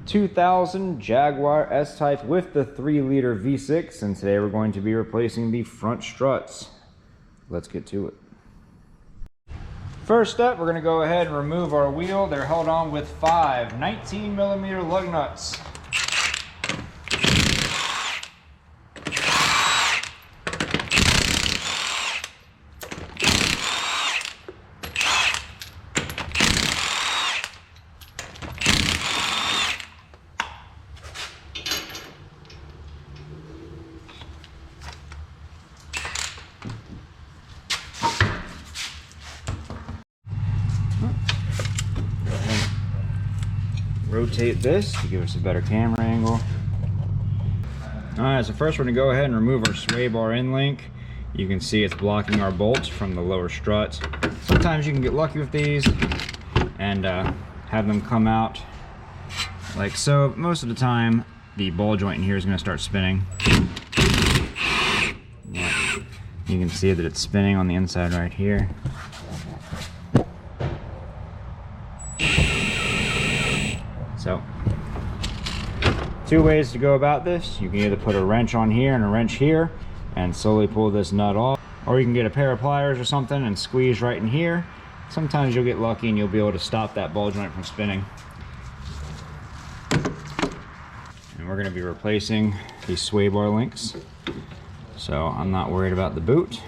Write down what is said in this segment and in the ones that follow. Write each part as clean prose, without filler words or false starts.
2000 Jaguar S-type with the 3-liter V6, and today we're going to be replacing the front struts. Let's get to it. First up, we're going to go ahead and remove our wheel. They're held on with 5 19mm lug nuts. Rotate this to give us a better camera angle. Alright, so first we're going to go ahead and remove our sway bar end link. You can see it's blocking our bolts from the lower struts. Sometimes you can get lucky with these and have them come out like so. Most of the time the ball joint in here is going to start spinning. Yeah. You can see that it's spinning on the inside right here. So, 2 ways to go about this. You can either put a wrench on here and a wrench here and slowly pull this nut off, or you can get a pair of pliers or something and squeeze right in here. Sometimes you'll get lucky and you'll be able to stop that ball joint from spinning. And we're going to be replacing these sway bar links. So I'm not worried about the boot,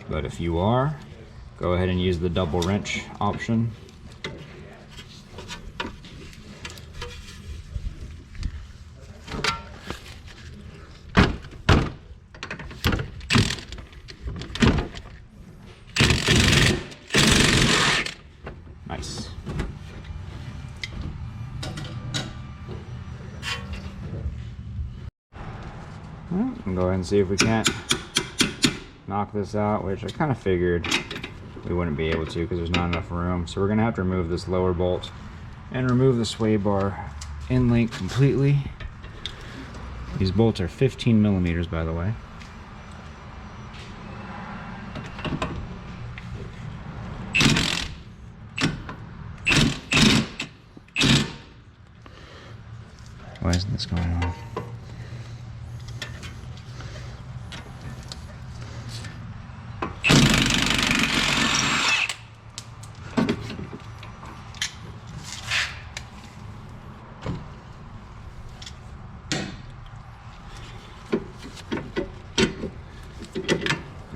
but if you are, go ahead and use the double wrench option. Nice. Well, we'll go ahead and see if we can't knock this out, which I kind of figured we wouldn't be able to because there's not enough room. So we're going to have to remove this lower bolt and remove the sway bar end link completely. These bolts are 15mm, by the way. Why isn't this going on?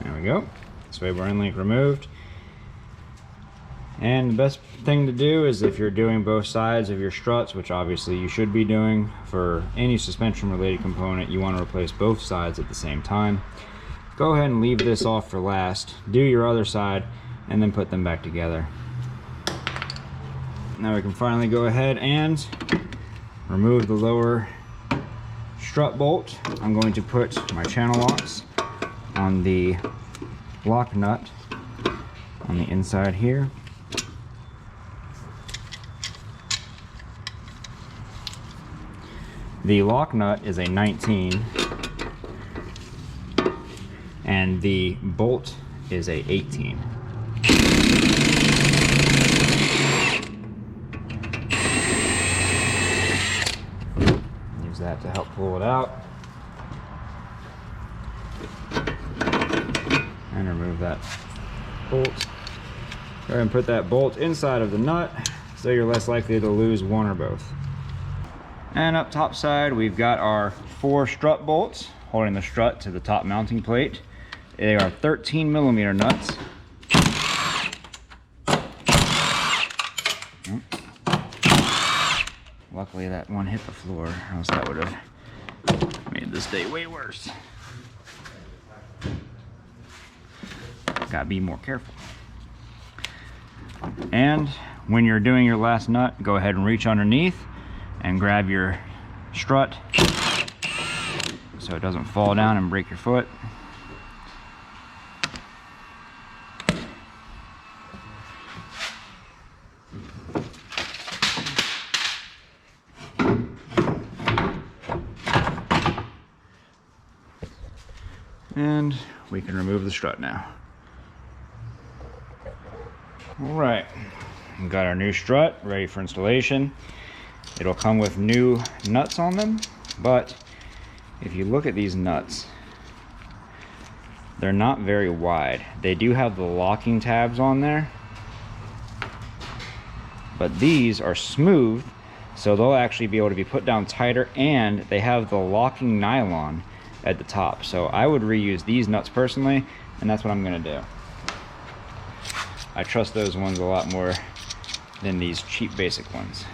There we go. Sway bar end link removed. And the best thing to do is, if you're doing both sides of your struts, which obviously you should be doing for any suspension related component, you want to replace both sides at the same time. Go ahead and leave this off for last, do your other side, and then put them back together. Now we can finally go ahead and remove the lower strut bolt. I'm going to put my channel locks on the lock nut on the inside here. The lock nut is a 19 and the bolt is a 18. Use that to help pull it out. And remove that bolt. Go ahead and put that bolt inside of the nut so you're less likely to lose one or both. And up top side, we've got our 4 strut bolts holding the strut to the top mounting plate. They are 13mm nuts. Luckily that one hit the floor, or else that would have made this day way worse. Gotta be more careful. And when you're doing your last nut, go ahead and reach underneath and grab your strut so it doesn't fall down and break your foot. And we can remove the strut now. All right, we've got our new strut ready for installation. It'll come with new nuts on them, but if you look at these nuts, they're not very wide. They do have the locking tabs on there, but these are smooth, so they'll actually be able to be put down tighter, and they have the locking nylon at the top. So I would reuse these nuts personally, and that's what I'm gonna do. I trust those ones a lot more than these cheap basic ones.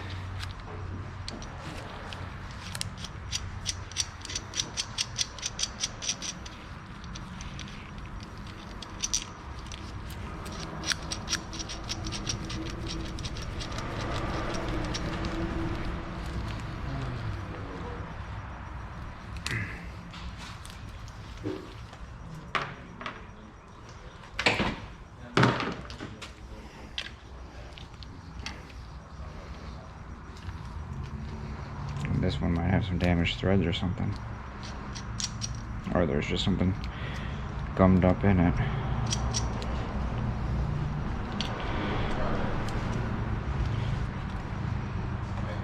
This one might have some damaged threads or something. Or there's just something gummed up in it.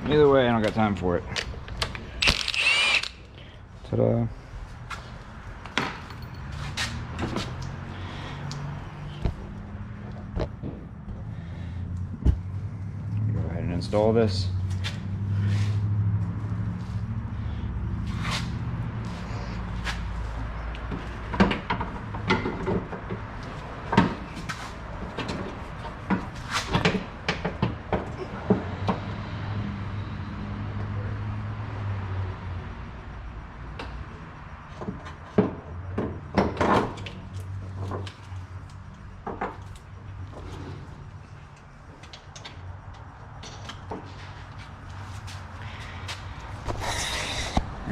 Either way, I don't got time for it. Ta-da. Go ahead and install this.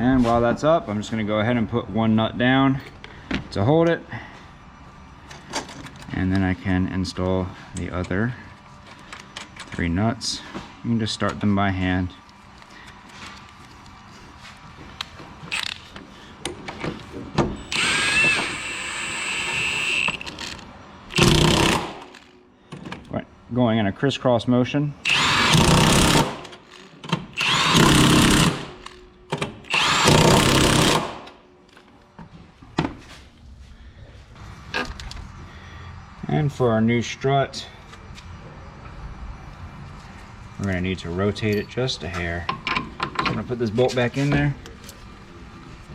And while that's up, I'm just going to go ahead and put one nut down to hold it, and then I can install the other 3 nuts. You can just start them by hand. Right, going in a crisscross motion. And for our new strut, we're going to need to rotate it just a hair. So I'm going to put this bolt back in there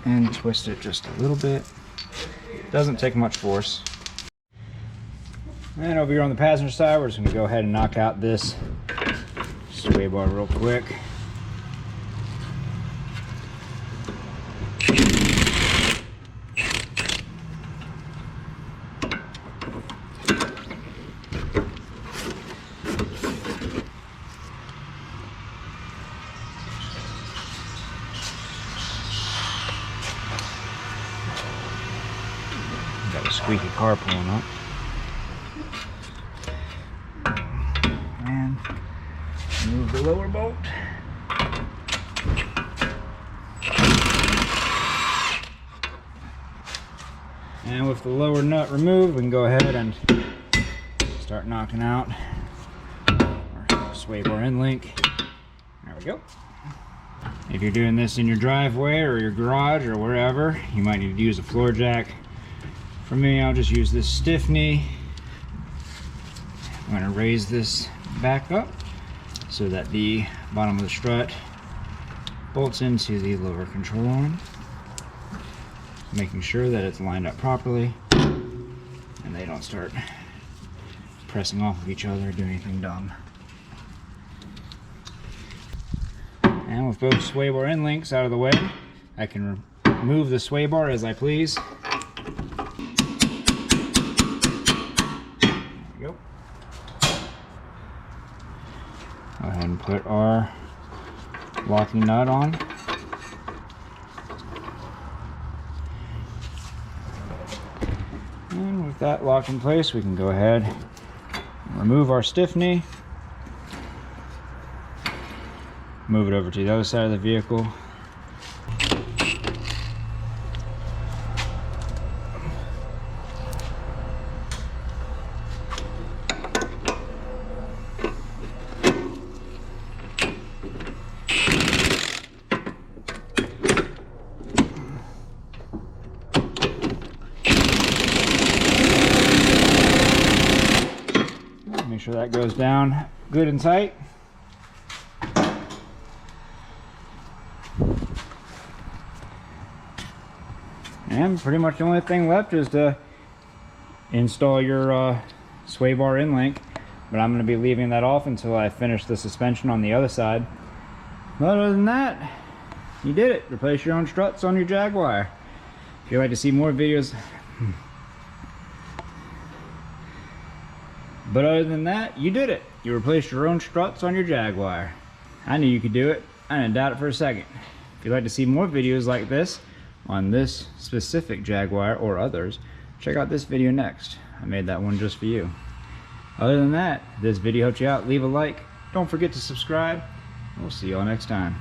and twist it just a little bit. Doesn't take much force. And over here on the passenger side, we're just going to go ahead and knock out this sway bar real quick. Got a squeaky car pulling up. And move the lower bolt. And with the lower nut removed, we can go ahead and start knocking out our sway bar end link. There we go. If you're doing this in your driveway or your garage or wherever, you might need to use a floor jack. For me, I'll just use this stiff knee. I'm going to raise this back up so that the bottom of the strut bolts into the lower control arm, making sure that it's lined up properly and they don't start pressing off of each other or do anything dumb. And with both sway bar end links out of the way, I can remove the sway bar as I please. Go ahead and put our locking nut on. And with that locked in place, we can go ahead and remove our stiff knee. Move it over to the other side of the vehicle. sure that goes down good and tight. And pretty much the only thing left is to install your sway bar in link, but I'm going to be leaving that off until I finish the suspension on the other side. But other than that, you did it. Replace your own struts on your Jaguar. If you'd like to see more videos, but other than that, you did it. You replaced your own struts on your Jaguar. I knew you could do it. I didn't doubt it for a second. If you'd like to see more videos like this on this specific Jaguar or others, check out this video next. I made that one just for you. Other than that, if this video helped you out, leave a like. Don't forget to subscribe. We'll see y'all next time.